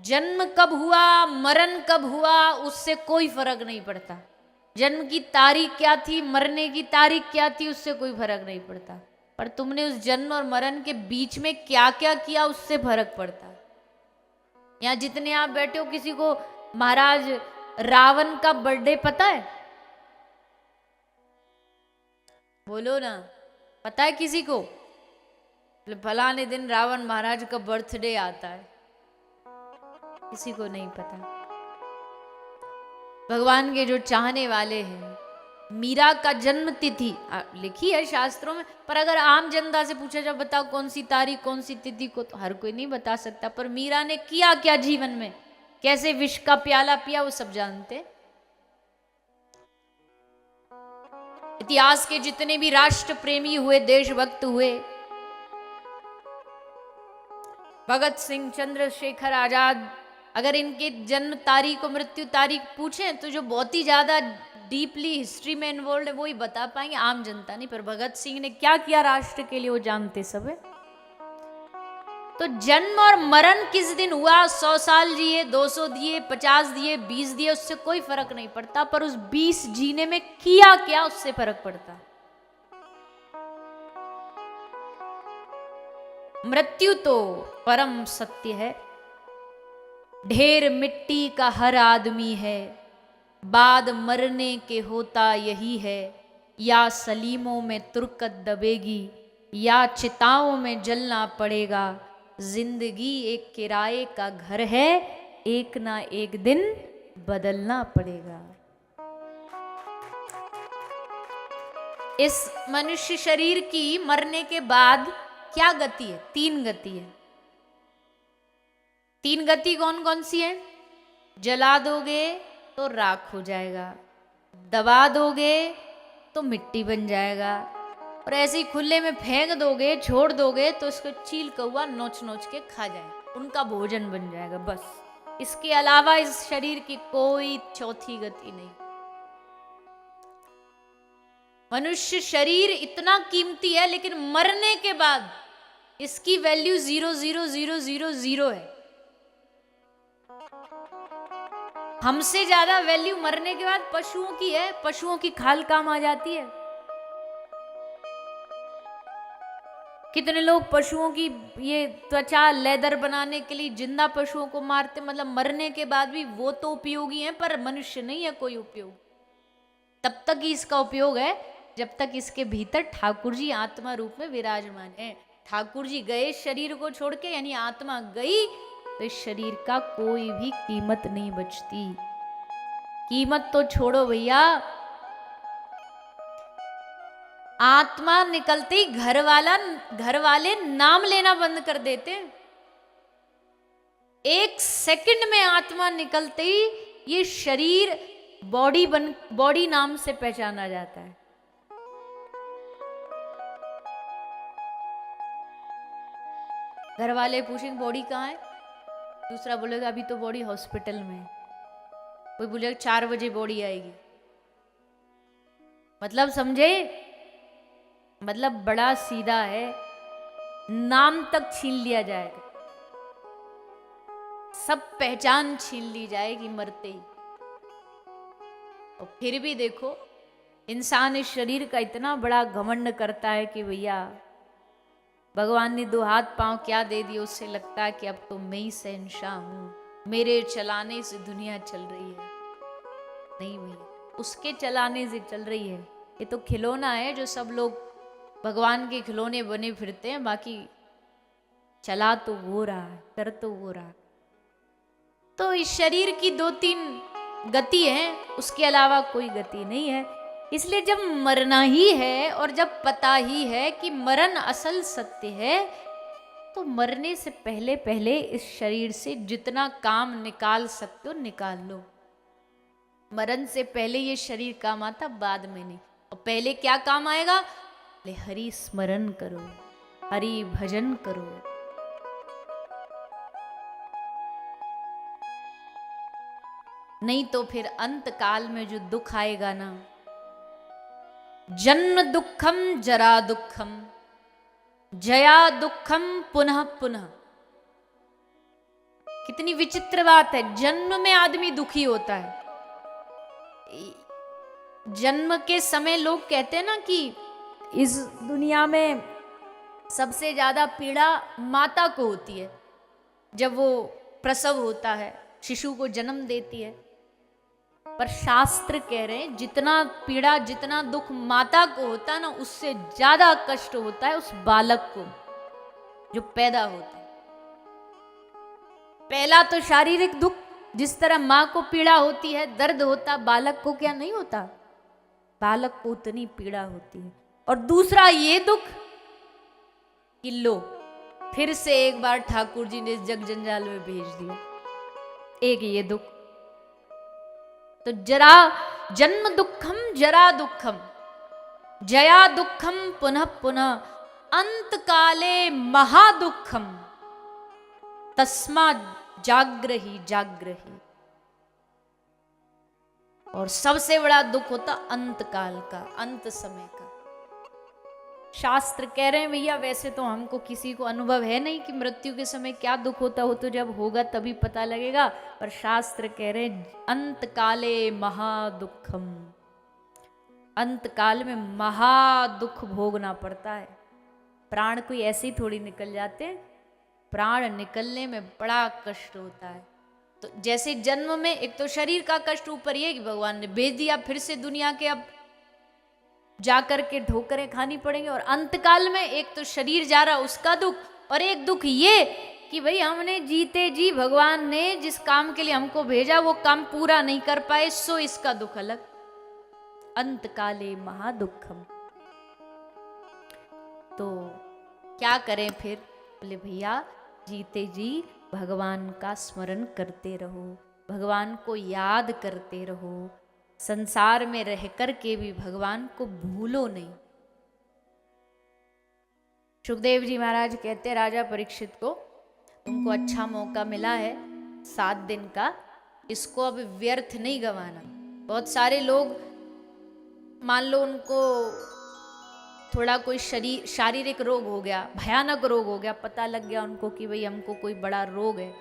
जन्म कब हुआ, मरण कब हुआ, उससे कोई फर्क नहीं पड़ता। जन्म की तारीख क्या थी, मरने की तारीख क्या थी, उससे कोई फर्क नहीं पड़ता। पर तुमने उस जन्म और मरण के बीच में क्या क्या किया, उससे फर्क पड़ता। यहाँ जितने आप बैठे हो, किसी को महाराज रावण का बर्थडे पता है? बोलो ना, पता है किसी को? फलाने दिन रावण महाराज का बर्थडे आता है, किसी को नहीं पता। भगवान के जो चाहने वाले हैं, मीरा का जन्म तिथि लिखी है शास्त्रों में, पर अगर आम जनता से पूछा जाए बताओ कौन सी तारीख कौन सी तिथि को, तो हर कोई नहीं बता सकता। पर मीरा ने किया क्या जीवन में, कैसे विष का प्याला पिया, वो सब जानते। इतिहास के जितने भी राष्ट्र प्रेमी हुए, देशभक्त हुए, भगत सिंह, चंद्रशेखर आजाद, अगर इनके जन्म तारीख और मृत्यु तारीख पूछें तो जो बहुत ही ज्यादा डीपली हिस्ट्री में इन्वॉल्व है वो ही बता पाएंगे, आम जनता नहीं। पर भगत सिंह ने क्या किया राष्ट्र के लिए, वो जानते सब है। तो जन्म और मरण किस दिन हुआ, 100 साल जिए, 200 दिए, 50 दिए, 20 दिए, उससे कोई फर्क नहीं पड़ता। पर उस 20 जीने में किया क्या, उससे फर्क पड़ता। मृत्यु तो परम सत्य है, ढेर मिट्टी का हर आदमी है, बाद मरने के होता यही है, या सलीमों में तुरकत दबेगी, या चिताओं में जलना पड़ेगा, जिंदगी एक किराए का घर है, एक ना एक दिन बदलना पड़ेगा। इस मनुष्य शरीर की मरने के बाद क्या गति है? 3 गति है। 3 गति कौन कौन सी है? जला दोगे तो राख हो जाएगा, दबा दोगे तो मिट्टी बन जाएगा, और ऐसे ही खुले में फेंक दोगे, छोड़ दोगे तो इसको चील कौवा नोच नोच के खा जाए, उनका भोजन बन जाएगा। बस इसके अलावा इस शरीर की कोई चौथी गति नहीं। मनुष्य शरीर इतना कीमती है, लेकिन मरने के बाद इसकी वैल्यू 0,0,0,0,0 है। हमसे ज्यादा वैल्यू मरने के बाद पशुओं की है। पशुओं की खाल काम आ जाती है। कितने लोग पशुओं की ये त्वचा लेदर बनाने के लिए जिंदा पशुओं को मारते, मतलब मरने के बाद भी वो तो उपयोगी हैं, पर मनुष्य नहीं है कोई उपयोग। तब तक ही इसका उपयोग है जब तक इसके भीतर ठाकुर जी आत्मा रूप में विराजमान है। ठाकुर जी गए शरीर को छोड़ के, यानी आत्मा गई, तो इस शरीर का कोई भी कीमत नहीं बचती। कीमत तो छोड़ो भैया, आत्मा निकलते ही घर वाले नाम लेना बंद कर देते। 1 सेकंड में आत्मा निकलते ही ये शरीर बॉडी नाम से पहचाना जाता है। घर वाले पूछेंगे बॉडी कहाँ है, दूसरा बोलेगा अभी तो बॉडी हॉस्पिटल में है, कोई बोलेगा 4 बजे बॉडी आएगी। मतलब समझे? मतलब बड़ा सीधा है, नाम तक छीन लिया जाएगा, सब पहचान छीन ली जाएगी मरते ही। और फिर भी देखो, इंसान इस शरीर का इतना बड़ा घमंड करता है कि भैया भगवान ने 2 हाथ पांव क्या दे दिए, उससे लगता है कि अब तो मैं ही शहंशाह हूं, मेरे चलाने से दुनिया चल रही है। नहीं भैया, उसके चलाने से चल रही है। ये तो खिलौना है जो सब लोग भगवान के खिलौने बने फिरते हैं, बाकी चला तो वो रहा है, कर तो वो रहा। तो इस शरीर की 2-3 गति है, उसके अलावा कोई गति नहीं है। इसलिए जब मरना ही है और जब पता ही है कि मरण असल सत्य है, तो मरने से पहले पहले इस शरीर से जितना काम निकाल सकते हो निकाल लो। मरण से पहले ये शरीर काम आता, बाद में नहीं। और पहले क्या काम आएगा? हरि स्मरण करो, हरि भजन करो। नहीं तो फिर अंत काल में जो दुख आएगा ना, जन्म दुखम जरा दुखम जया दुखम पुनः पुनः, कितनी विचित्र बात है, जन्म में आदमी दुखी होता है। जन्म के समय लोग कहते हैं ना कि इस दुनिया में सबसे ज्यादा पीड़ा माता को होती है जब वो प्रसव होता है, शिशु को जन्म देती है। पर शास्त्र कह रहे हैं जितना पीड़ा, जितना दुख माता को होता है ना, उससे ज्यादा कष्ट होता है उस बालक को जो पैदा होता है। पहला तो शारीरिक दुख, जिस तरह माँ को पीड़ा होती है, दर्द होता, बालक को क्या नहीं होता? बालक को उतनी पीड़ा होती है। और दूसरा ये दुख कि लो फिर से एक बार ठाकुर जी ने इस जग जंजाल में भेज दिया। एक ये दुख। तो जरा जन्म दुखम जरा दुखम जया दुखम पुनः पुनः अंत काले महादुखम तस्मा जाग्रही जाग्रही। और सबसे बड़ा दुख होता अंत काल का, अंत समय का। शास्त्र कह रहे हैं भैया, वैसे तो हमको किसी को अनुभव है नहीं कि मृत्यु के समय क्या दुख होता हो, तो जब होगा तभी पता लगेगा। पर शास्त्र कह रहे हैं अंत काले महादुखम, अंत काल में महादुख भोगना पड़ता है। प्राण कोई ऐसे ही थोड़ी निकल जाते, प्राण निकलने में बड़ा कष्ट होता है। तो जैसे जन्म में एक तो शरीर का कष्ट, ऊपर ये कि भगवान ने भेज दिया फिर से दुनिया के, अब जाकर के ठोकरें खानी पड़ेंगे। और अंतकाल में एक तो शरीर जा रहा उसका दुख, और एक दुख ये कि भाई हमने जीते जी भगवान ने जिस काम के लिए हमको भेजा वो काम पूरा नहीं कर पाए, सो इसका दुख अलग। अंतकाले महादुखम। तो क्या करें फिर? बोले भैया जीते जी भगवान का स्मरण करते रहो, भगवान को याद करते रहो, संसार में रह कर के भी भगवान को भूलो नहीं। सुखदेव जी महाराज कहते राजा परीक्षित को, तुमको अच्छा मौका मिला है 7 दिन का, इसको अब व्यर्थ नहीं गंवाना। बहुत सारे लोग मान लो उनको थोड़ा कोई शारीरिक रोग हो गया, भयानक रोग हो गया, पता लग गया उनको कि भाई हमको कोई बड़ा रोग है,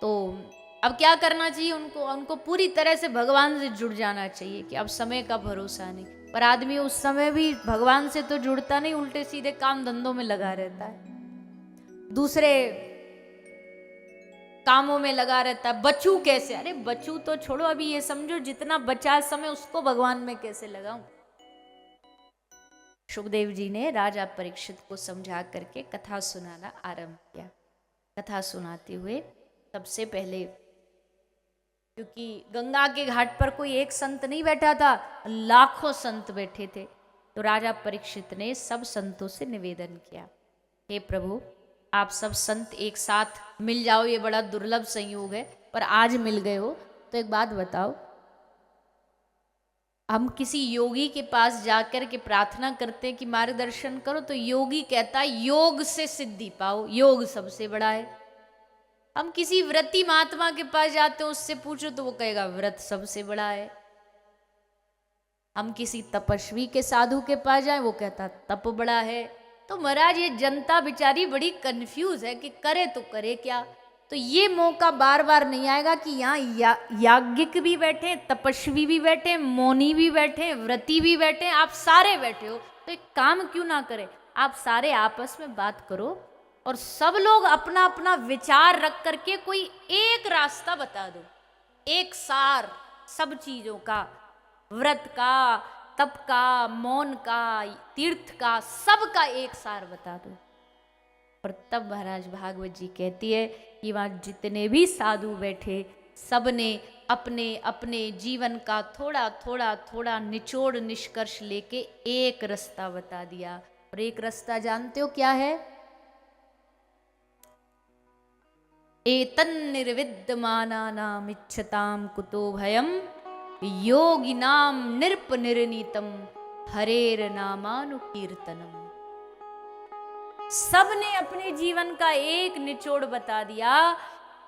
तो अब क्या करना चाहिए उनको? उनको पूरी तरह से भगवान से जुड़ जाना चाहिए कि अब समय का भरोसा नहीं। पर आदमी उस समय भी भगवान से तो जुड़ता नहीं, उल्टे सीधे काम धंधों में लगा रहता है, दूसरे कामों में लगा रहता है। बचूं कैसे? अरे बचूं तो छोड़ो, अभी ये समझो जितना बचा समय उसको भगवान में कैसे लगाऊं। सुखदेव जी ने राजा परीक्षित को समझा करके कथा सुनाना आरंभ किया। कथा सुनाते हुए सबसे पहले, क्योंकि गंगा के घाट पर कोई एक संत नहीं बैठा था, लाखों संत बैठे थे, तो राजा परीक्षित ने सब संतों से निवेदन किया, हे प्रभु आप सब संत एक साथ मिल जाओ, ये बड़ा दुर्लभ संयोग है, पर आज मिल गए हो, तो एक बात बताओ, हम किसी योगी के पास जाकर के प्रार्थना करते हैं कि मार्गदर्शन करो, तो योगी कहता है योग से सिद्धि पाओ, योग सबसे बड़ा है। हम किसी व्रती महात्मा के पास जाते हैं, उससे पूछो तो वो कहेगा व्रत सबसे बड़ा है। हम किसी तपस्वी के साधु के पास जाए, वो कहता तप बड़ा है। तो महाराज ये जनता बेचारी बड़ी कंफ्यूज है कि करे तो करे क्या। तो ये मौका बार बार नहीं आएगा कि यहाँ याज्ञिक भी बैठे, तपस्वी भी बैठे, मौनी भी बैठे, व्रती भी बैठे, आप सारे बैठे हो, तो एक काम क्यों ना करें, आप सारे आपस में बात करो और सब लोग अपना अपना विचार रख करके कोई एक रास्ता बता दो, एक सार सब चीजों का, व्रत का, तप का, मौन का, तीर्थ का, सब का एक सार बता दो। और तब महाराज भागवत जी कहती है कि वहाँ जितने भी साधु बैठे, सबने अपने अपने जीवन का थोड़ा थोड़ा थोड़ा निचोड़ निष्कर्ष लेके एक रास्ता बता दिया। और एक रास्ता जानते हो क्या है? एतन्निर्विद्यमानानाम इच्छताम कुतो भयम योगिनाम नृप निर्नीतम हरेर नामानुकीर्तनम। सबने अपने जीवन का एक निचोड़ बता दिया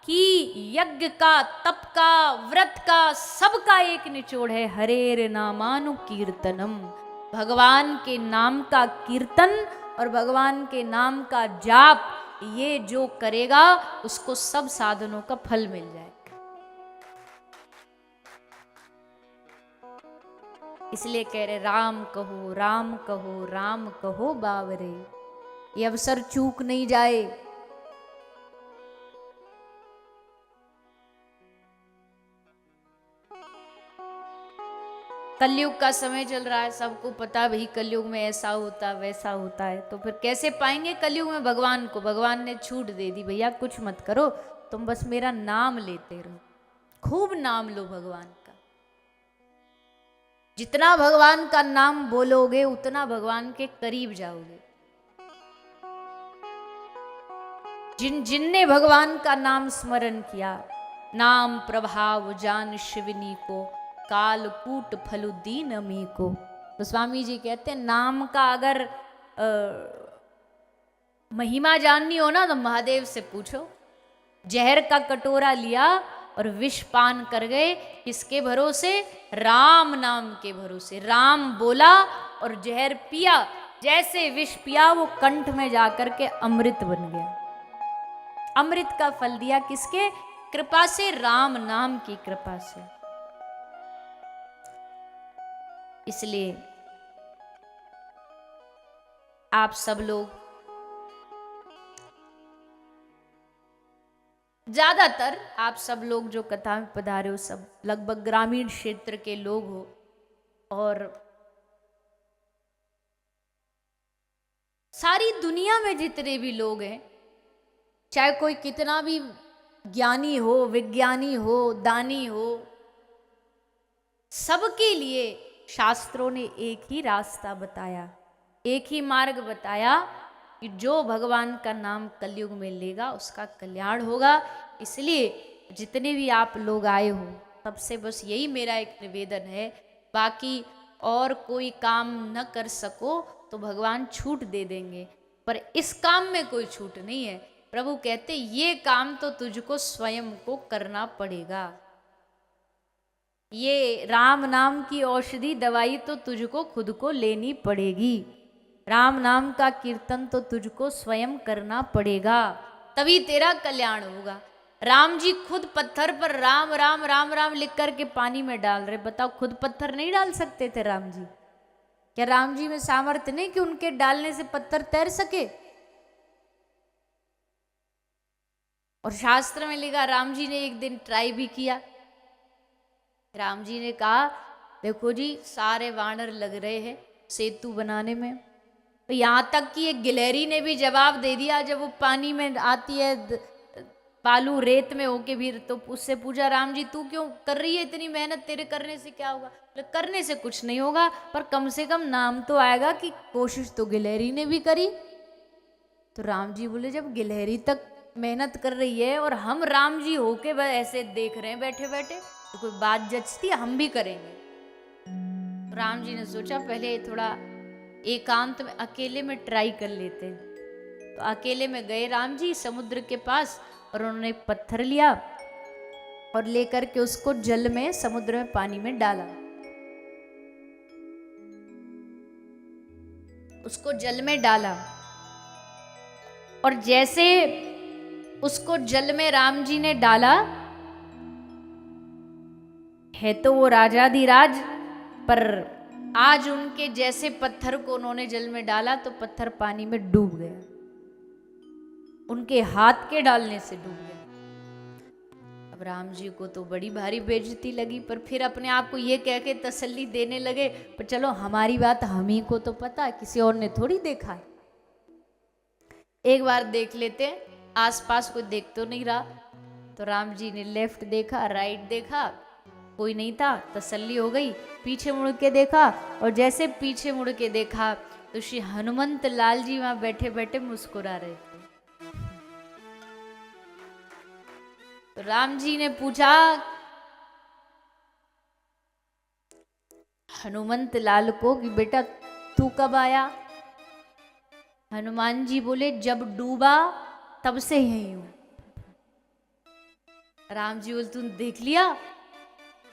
कि यज्ञ का, तप का, व्रत का, सबका एक निचोड़ है हरेर नामानुकीर्तनम, भगवान के नाम का कीर्तन और भगवान के नाम का जाप। ये जो करेगा उसको सब साधनों का फल मिल जाएगा। इसलिए कह रहे राम कहो राम कहो राम कहो बावरे, ये अवसर चूक नहीं जाए। कलयुग का समय चल रहा है, सबको पता भाई कलयुग में ऐसा होता वैसा होता है, तो फिर कैसे पाएंगे कलयुग में भगवान को। भगवान ने छूट दे दी, भैया कुछ मत करो, तुम बस मेरा नाम लेते रहो, खूब नाम लो भगवान का। जितना भगवान का नाम बोलोगे उतना भगवान के करीब जाओगे। जिनने भगवान का नाम स्मरण किया, नाम प्रभाव जान शिवनी को, कालकूट फलुदीन अमी को। तो स्वामी जी कहते हैं नाम का अगर महिमा जाननी हो ना तो महादेव से पूछो। जहर का कटोरा लिया और विष पान कर गए, किसके भरोसे? राम नाम के भरोसे। राम बोला और जहर पिया, जैसे विष पिया वो कंठ में जाकर के अमृत बन गया। अमृत का फल दिया, किसके कृपा से? राम नाम की कृपा से। इसलिए आप सब लोग, ज्यादातर आप सब लोग जो कथा में पधारे हो सब लगभग ग्रामीण क्षेत्र के लोग हो, और सारी दुनिया में जितने भी लोग हैं, चाहे कोई कितना भी ज्ञानी हो, विज्ञानी हो, दानी हो, सबके लिए शास्त्रों ने एक ही रास्ता बताया, एक ही मार्ग बताया कि जो भगवान का नाम कलयुग में लेगा उसका कल्याण होगा। इसलिए जितने भी आप लोग आए हो सबसे बस यही मेरा एक निवेदन है, बाकी और कोई काम न कर सको तो भगवान छूट दे देंगे, पर इस काम में कोई छूट नहीं है। प्रभु कहते ये काम तो तुझको स्वयं को करना पड़ेगा, ये राम नाम की औषधि दवाई तो तुझको खुद को लेनी पड़ेगी, राम नाम का कीर्तन तो तुझको स्वयं करना पड़ेगा, तभी तेरा कल्याण होगा। राम जी खुद पत्थर पर राम राम राम राम लिख करके पानी में डाल रहे, बताओ खुद पत्थर नहीं डाल सकते थे राम जी? क्या राम जी में सामर्थ्य नहीं कि उनके डालने से पत्थर तैर सके? और शास्त्र में लिखा राम जी ने एक दिन ट्राई भी किया। राम जी ने कहा देखो जी सारे वानर लग रहे हैं सेतु बनाने में, तो यहाँ तक कि एक गिलहरी ने भी जवाब दे दिया जब वो पानी में आती है बालू रेत में होके भी, तो उससे पूछा राम जी तू क्यों कर रही है इतनी मेहनत, तेरे करने से क्या होगा? करने से कुछ नहीं होगा, पर कम से कम नाम तो आएगा कि कोशिश तो गिलहरी ने भी करी। तो राम जी बोले जब गिलहरी तक मेहनत कर रही है और हम राम जी होके ऐसे देख रहे हैं बैठे बैठे, तो कोई बात जचती है, हम भी करेंगे। तो राम जी ने सोचा पहले थोड़ा एकांत में अकेले में ट्राई कर लेते हैं। तो अकेले में गए राम जी समुद्र के पास, और उन्होंने पत्थर लिया और लेकर के उसको जल में समुद्र में पानी में डाला, उसको जल में डाला, और जैसे उसको जल में राम जी ने डाला, है तो वो राजाधिराज, पर आज उनके जैसे पत्थर को उन्होंने जल में डाला तो पत्थर पानी में डूब गया, उनके हाथ के डालने से डूब गया। अब राम जी को तो बड़ी भारी बेइज्जती लगी, पर फिर अपने आप को ये कह के तसल्ली देने लगे पर चलो हमारी बात हम ही को तो पता है, किसी और ने थोड़ी देखा है, एक बार देख लेते, आसपास कोई देख तो नहीं रहा। तो राम जी ने लेफ्ट देखा, राइट देखा, कोई नहीं था, तसल्ली हो गई। पीछे मुड़ के देखा, और जैसे पीछे मुड़ के देखा तो श्री हनुमंत लाल जी वहां बैठे बैठे मुस्कुरा रहे थे। तो राम जी ने पूछा हनुमंत लाल को कि बेटा तू कब आया? हनुमान जी बोले जब डूबा तब से यही हूं। राम जी बोले तूने देख लिया?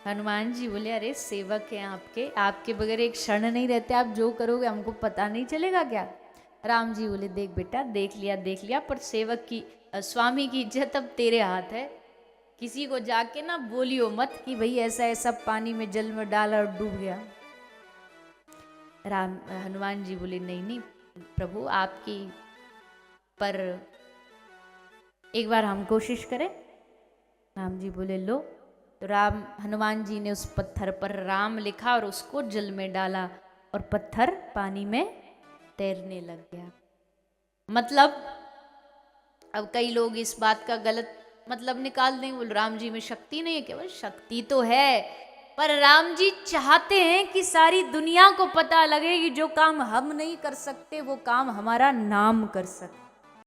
हनुमान जी बोले अरे सेवक हैं आपके, आपके बगैर एक क्षण नहीं रहते, आप जो करोगे हमको पता नहीं चलेगा क्या? राम जी बोले देख बेटा, देख लिया, पर सेवक की स्वामी की इज्जत अब तेरे हाथ है। किसी को जाके ना बोलियो मत कि भाई ऐसा ऐसा पानी में जल में डाला और डूब गया। हनुमान जी बोले नहीं नहीं प्रभु आपकी, पर एक बार हम कोशिश करें। राम जी बोले लो। तो हनुमान जी ने उस पत्थर पर राम लिखा और उसको जल में डाला और पत्थर पानी में तैरने लग गया। मतलब अब कई लोग इस बात का गलत मतलब निकाल दें, बोल राम जी में शक्ति नहीं है। केवल शक्ति तो है, पर राम जी चाहते हैं कि सारी दुनिया को पता लगे कि जो काम हम नहीं कर सकते वो काम हमारा नाम कर सकता।